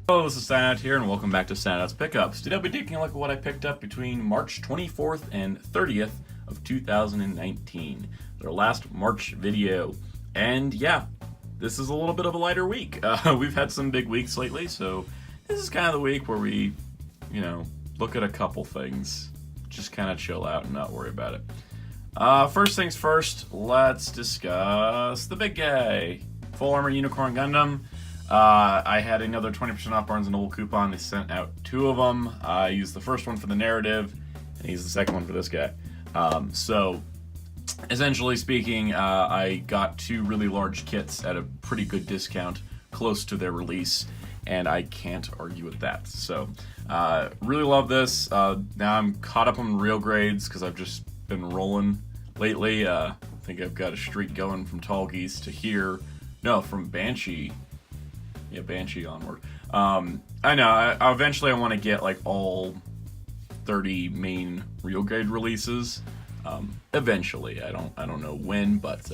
Hello, this is Soundout here, and welcome back to Soundout's Pickups. Today I'll be taking a look at what I picked up between March 24th and 30th of 2019. Our last March video. And yeah, this is a little bit of a lighter week. We've had some big weeks lately, so this is kind of the week where we, look at a couple things. Just kind of chill out and not worry about it. First things first, let's discuss the big guy. Full Armor Unicorn Gundam. I had another 20% off Barnes & Noble coupon. They sent out 2 of them. I used the first one for the narrative, and I used the second one for this guy. So, essentially speaking, I got 2 really large kits at a pretty good discount, close to their release, and I can't argue with that. So, really love this. Now I'm caught up on real grades, because I've just been rolling lately. I think I've got a streak going from Tall Geese to here. No, from Banshee. Yeah, Banshee onward. I know. Eventually, I want to get like all 30 main real grade releases. Eventually, I don't know when, but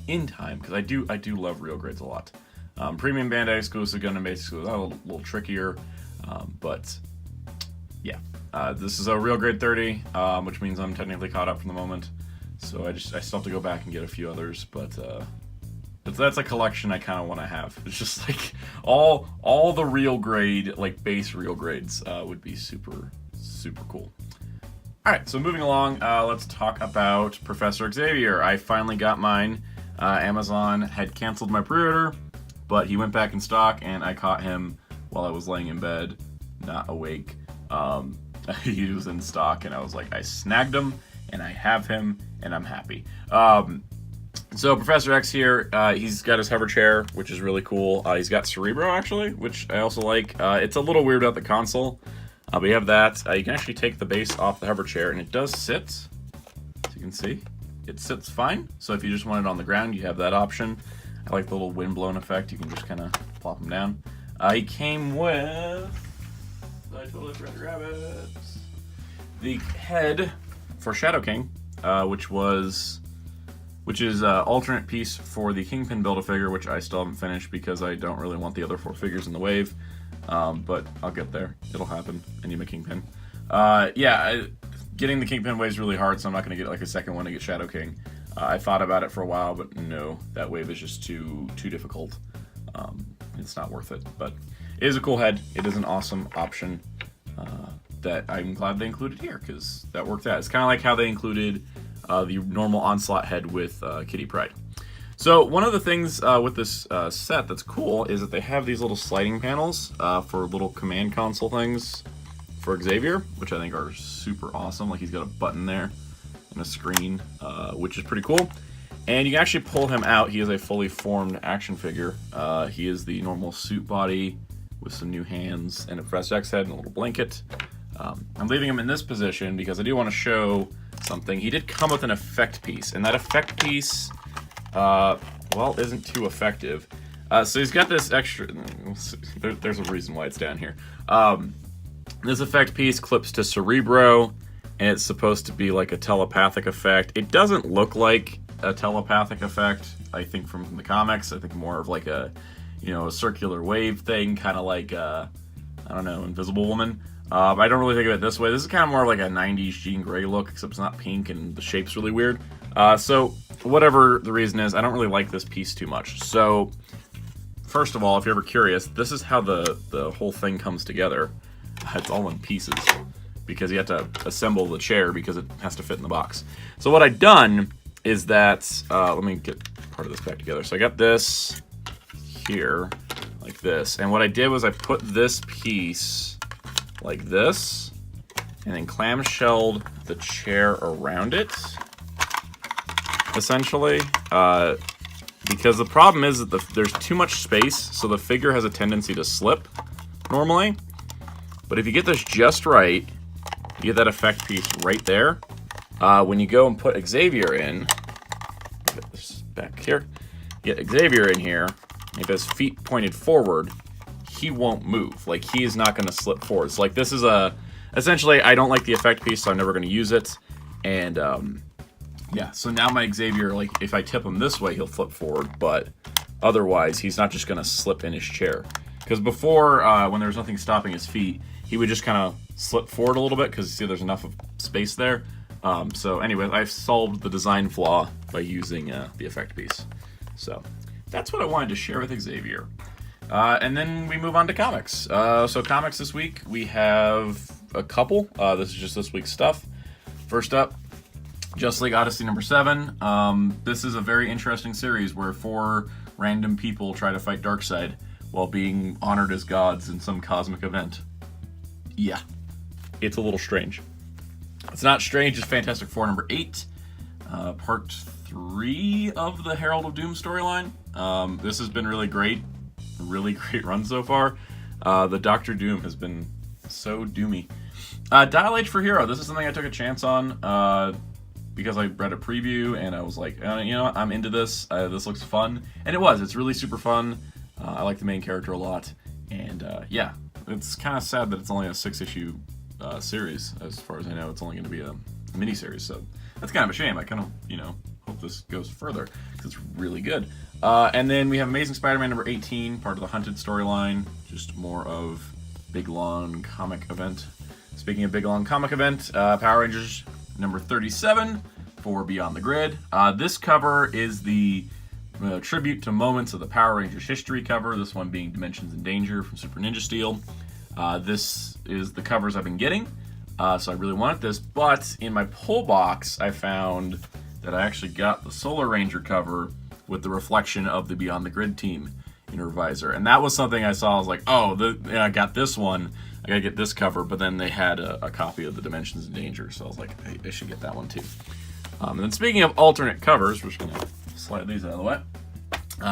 in time, because I do love real grades a lot. Premium Bandai exclusive, Gundam base exclusive, a little trickier, but yeah. This is a real grade 30, which means I'm technically caught up for the moment. So I still have to go back and get a few others, but that's a collection I kind of want to have. It's just like all the real grade, like base real grades, would be super cool. All right, so moving along, let's talk about Professor Xavier. I finally got mine. Amazon had canceled my pre-order, but he went back in stock, and I caught him while I was laying in bed, not awake. He was in stock, and I was like, I snagged him, and I have him, and I'm happy. So Professor X here, he's got his hover chair, which is really cool. He's got Cerebro, actually, which I also like. It's a little weird about the console, but you have that. You can actually take the base off the hover chair, and it does sit. As you can see, it sits fine. So if you just want it on the ground, you have that option. I like the little wind-blown effect. You can just kind of plop him down. He came with... I totally forgot to grab it. The head for Shadow King, which is alternate piece for the Kingpin Build-A-Figure, which I still haven't finished because I don't really want the other 4 figures in the wave. But I'll get there. It'll happen. I need my Kingpin. Getting the Kingpin wave is really hard, so I'm not going to get like a second one to get Shadow King. I thought about it for a while, but no, that wave is just too difficult. It's not worth it. But it is a cool head. It is an awesome option that I'm glad they included here, because that worked out. It's kind of like how they included the normal Onslaught head with Kitty Pryde. So one of the things with this set that's cool is that they have these little sliding panels for little command console things for Xavier, which I think are super awesome. Like, he's got a button there and a screen, which is pretty cool. And you can actually pull him out. He is a fully formed action figure. He is the normal suit body with some new hands and a Professor X head and a little blanket. I'm leaving him in this position because I do want to show something. He did come with an effect piece, and that effect piece, well, isn't too effective. So he's got this extra... There's a reason why it's down here. This effect piece clips to Cerebro, and it's supposed to be like a telepathic effect. It doesn't look like a telepathic effect, I think, from the comics. I think more of like a, a circular wave thing, kind of like, I don't know, Invisible Woman. But I don't really think of it this way. This is kind of more like a 90s Jean Grey look, except it's not pink and the shape's really weird. So whatever the reason is, I don't really like this piece too much. So first of all, if you're ever curious, this is how the whole thing comes together. It's all in pieces because you have to assemble the chair because it has to fit in the box. So what I've done is that, let me get part of this back together. So I got this here, like this. And what I did was I put this piece like this, and then clamshelled the chair around it, essentially, because the problem is that there's too much space, so the figure has a tendency to slip, normally. But if you get this just right, you get that effect piece right there. When you go and put Xavier in, get this back here, get Xavier in here, if his feet pointed forward, he won't move. Like, he is not going to slip forward. So, like, this is essentially, I don't like the effect piece, so I'm never going to use it. And yeah, so now my Xavier, like, if I tip him this way, he'll flip forward, but otherwise, he's not just going to slip in his chair. Because before, when there was nothing stopping his feet, he would just kind of slip forward a little bit, because you see there's enough of space there. So anyway, I've solved the design flaw by using the effect piece. So that's what I wanted to share with Xavier. And then we move on to comics. So comics this week, we have a couple. This is just this week's stuff. First up, Justice League Odyssey number 7. This is a very interesting series where 4 random people try to fight Darkseid while being honored as gods in some cosmic event. Yeah, it's a little strange. It's not strange, it's Fantastic Four number 8. Part 3 of the Herald of Doom storyline. This has been really great run so far. The Doctor Doom has been so doomy. Dial H for Hero. This is something I took a chance on because I read a preview and I was like, you know what, I'm into this. This looks fun. And it was. It's really super fun. I like the main character a lot. And yeah, it's kind of sad that it's only a 6-issue series. As far as I know, it's only going to be a mini-series. So that's kind of a shame. I kind of, you know, hope this goes further because it's really good. And then we have Amazing Spider-Man number 18, part of the Hunted storyline. Just more of big, long comic event. Speaking of big, long comic event, Power Rangers number 37 for Beyond the Grid. This cover is the tribute to moments of the Power Rangers history cover, this one being Dimensions in Danger from Super Ninja Steel. This is the covers I've been getting, so I really wanted this, but in my pull box I found that I actually got the Solar Ranger cover with the reflection of the Beyond the Grid team in her visor, and that was something I saw. I was like, oh, I got this one, I gotta get this cover, but then they had a copy of the Dimensions in Danger, so I was like, hey, I should get that one too. And then speaking of alternate covers, we're just gonna slide these out of the way.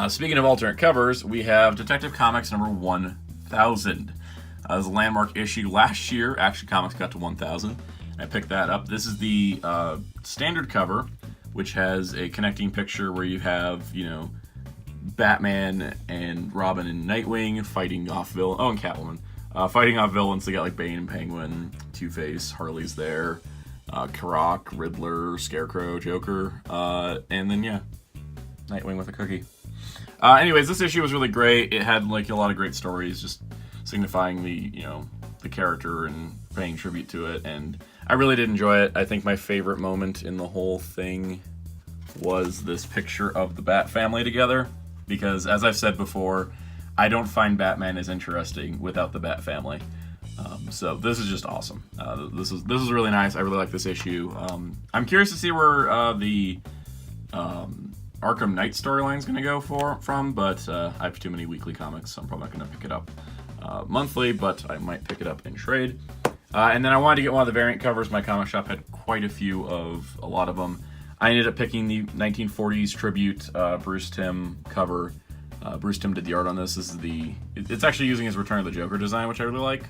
Speaking of alternate covers, we have Detective Comics number 1000. It was a landmark issue last year. Action Comics got to 1000. I picked that up. This is the standard cover, which has a connecting picture where you have, you know, Batman and Robin and Nightwing fighting off villains. Oh, and Catwoman. Fighting off villains. They got like Bane and Penguin, Two-Face, Harley's there, Karok, Riddler, Scarecrow, Joker, and then, yeah, Nightwing with a cookie. Anyways, this issue was really great. It had like a lot of great stories, just signifying the, you know, the character and paying tribute to it, and I really did enjoy it. I think my favorite moment in the whole thing was this picture of the Bat family together, because as I've said before, I don't find Batman as interesting without the Bat family. So this is just awesome. This is really nice. I really like this issue. I'm curious to see where the Arkham Knight storyline is going to go from, but I have too many weekly comics, so I'm probably not going to pick it up monthly, but I might pick it up in trade. And then I wanted to get one of the variant covers. My comic shop had quite a lot of them. I ended up picking the 1940s tribute Bruce Timm cover. Bruce Timm did the art on this. It's actually using his Return of the Joker design, which I really like.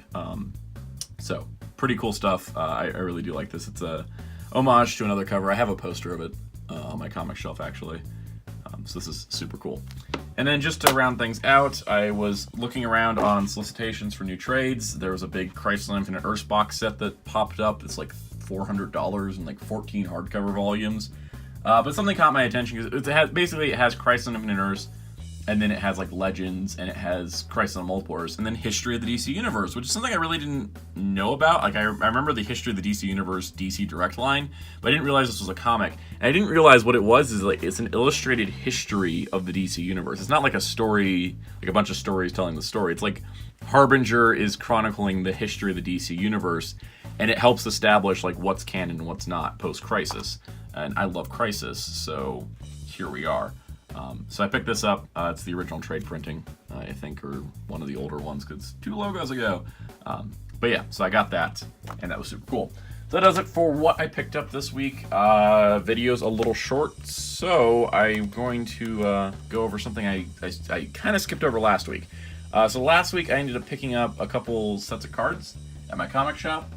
So pretty cool stuff. I really do like this. It's a homage to another cover. I have a poster of it on my comic shelf, actually. So this is super cool. And then just to round things out, I was looking around on solicitations for new trades. There was a big Crisis on Infinite Earths box set that popped up. It's like $400 and like 14 hardcover volumes. But something caught my attention because it has Crisis on Infinite Earths, and then it has like Legends, and it has Crisis on Multiple Earths, and then History of the DC Universe, which is something I really didn't know about. Like I remember the History of the DC Universe DC Direct line, but I didn't realize this was a comic. And I didn't realize what it was is like it's an illustrated history of the DC Universe. It's not like a story, like a bunch of stories telling the story. It's like Harbinger is chronicling the history of the DC Universe, and it helps establish like what's canon and what's not post-Crisis. And I love Crisis, so here we are. So I picked this up. It's the original trade printing, I think, or one of the older ones, because 2 logos ago. But yeah, so I got that, and that was super cool. So that does it for what I picked up this week. Video's a little short, so I'm going to go over something I kind of skipped over last week. So last week I ended up picking up a couple sets of cards at my comic shop.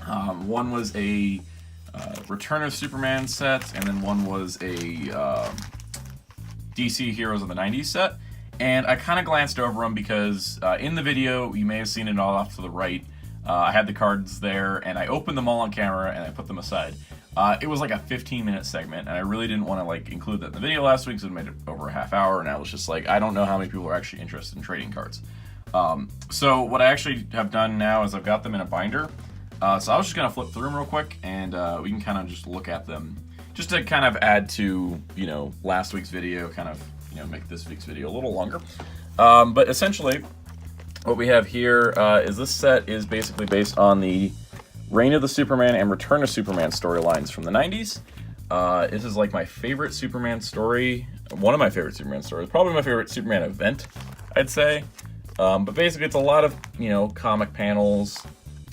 One was a Return of Superman set, and then one was a DC Heroes of the 90s set, and I kind of glanced over them because in the video, you may have seen it all off to the right, I had the cards there, and I opened them all on camera, and I put them aside. It was like a 15-minute segment, and I really didn't want to like include that in the video last week, so it made it over a half hour, and I was just like, I don't know how many people are actually interested in trading cards. So what I actually have done now is I've got them in a binder. So I was just going to flip through them real quick, and we can kind of just look at them, just to kind of add to, you know, last week's video, kind of, you know, make this week's video a little longer. But essentially, what we have here is this set is basically based on the Reign of the Superman and Return of Superman storylines from the 90s. This is like my favorite Superman story, one of my favorite Superman stories, probably my favorite Superman event, I'd say. But basically it's a lot of, you know, comic panels,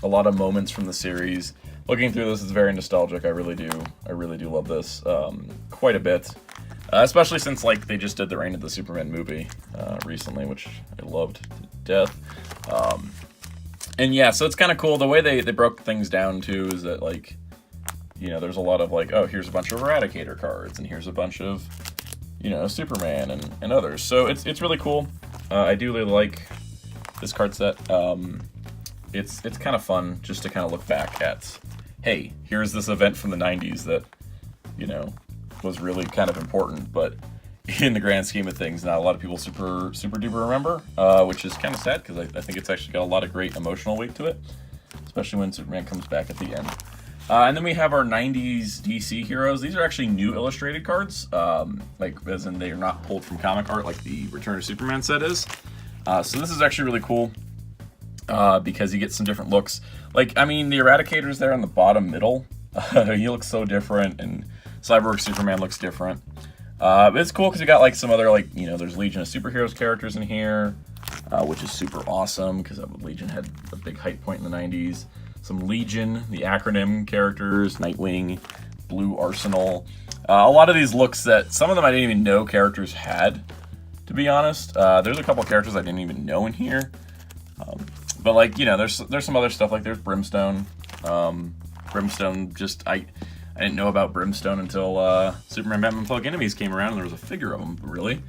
a lot of moments from the series. Looking through this is very nostalgic. I really do love this quite a bit. Especially since like they just did the Reign of the Superman movie recently, which I loved to death. And yeah, so it's kind of cool. The way they broke things down too is that, like, you know, there's a lot of like, oh, here's a bunch of Eradicator cards, and here's a bunch of, you know, Superman and others. So it's really cool. I do really like this card set. It's kind of fun just to kind of look back at, hey, here's this event from the 90s that, you know, was really kind of important, but in the grand scheme of things, not a lot of people super duper remember, which is kind of sad, because I think it's actually got a lot of great emotional weight to it, especially when Superman comes back at the end. And then we have our 90s DC heroes. These are actually new illustrated cards, like as in they are not pulled from comic art like the Return of Superman set is. So this is actually really cool, because you get some different looks. Like, I mean, the Eradicator's there in the bottom middle. He looks so different, and Cyborg Superman looks different. But it's cool because you got like some other, like, you know, there's Legion of Superheroes characters in here, which is super awesome because Legion had a big hype point in the 90s. Some Legion, the acronym characters, Nightwing, Blue Arsenal. A lot of these looks that some of them I didn't even know characters had, to be honest. There's a couple characters I didn't even know in here. But like, you know, there's some other stuff, like there's Brimstone. Brimstone, just I didn't know about Brimstone until Superman Batman Public Enemies came around and there was a figure of him, really.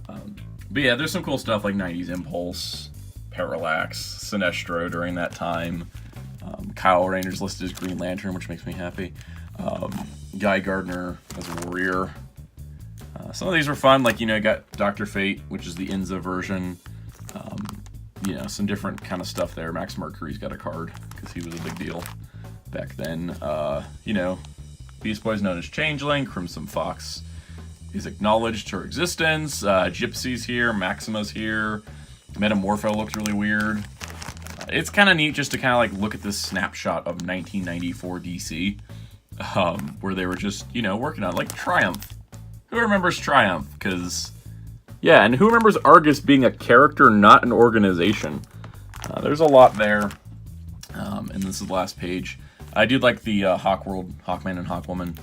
But yeah, there's some cool stuff like 90s Impulse, Parallax, Sinestro during that time. Kyle Rayner's listed as Green Lantern, which makes me happy. Guy Gardner as Warrior. Some of these were fun, like, you know, you got Dr. Fate, which is the Inza version. You know, some different kind of stuff there. Max Mercury's got a card, because he was a big deal back then. You know, Beast Boy's known as Changeling. Crimson Fox is acknowledged her existence. Gypsy's here. Maxima's here. Metamorpho looked really weird. It's kind of neat just to kind of like look at this snapshot of 1994 DC, where they were just, you know, working on, like, Triumph. Who remembers Triumph? Because, yeah, and who remembers Argus being a character, not an organization? There's a lot there, and this is the last page. I do like the Hawkworld, Hawkman and Hawkwoman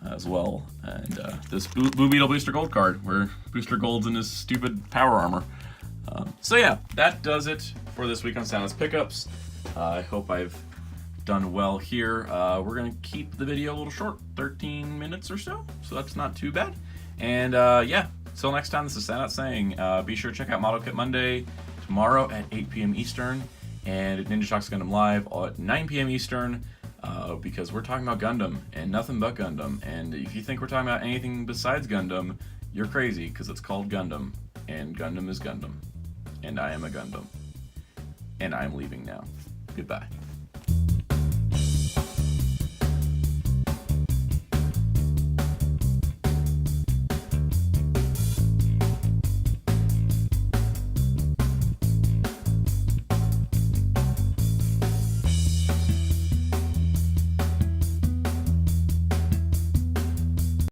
as well, and this Blue Beetle Booster Gold card, where Booster Gold's in his stupid power armor. So yeah, that does it for this week on Soundout's Pickups. I hope I've done well here. We're going to keep the video a little short, 13 minutes or so that's not too bad. And yeah, till next time, this is Soundout saying, be sure to check out Model Kit Monday tomorrow at 8 p.m. Eastern, and at Ninja Shock's Gundam Live at 9 p.m. Eastern, because we're talking about Gundam and nothing but Gundam. And if you think we're talking about anything besides Gundam, you're crazy, because it's called Gundam, and Gundam is Gundam, and I am a Gundam, and I am leaving now. Goodbye.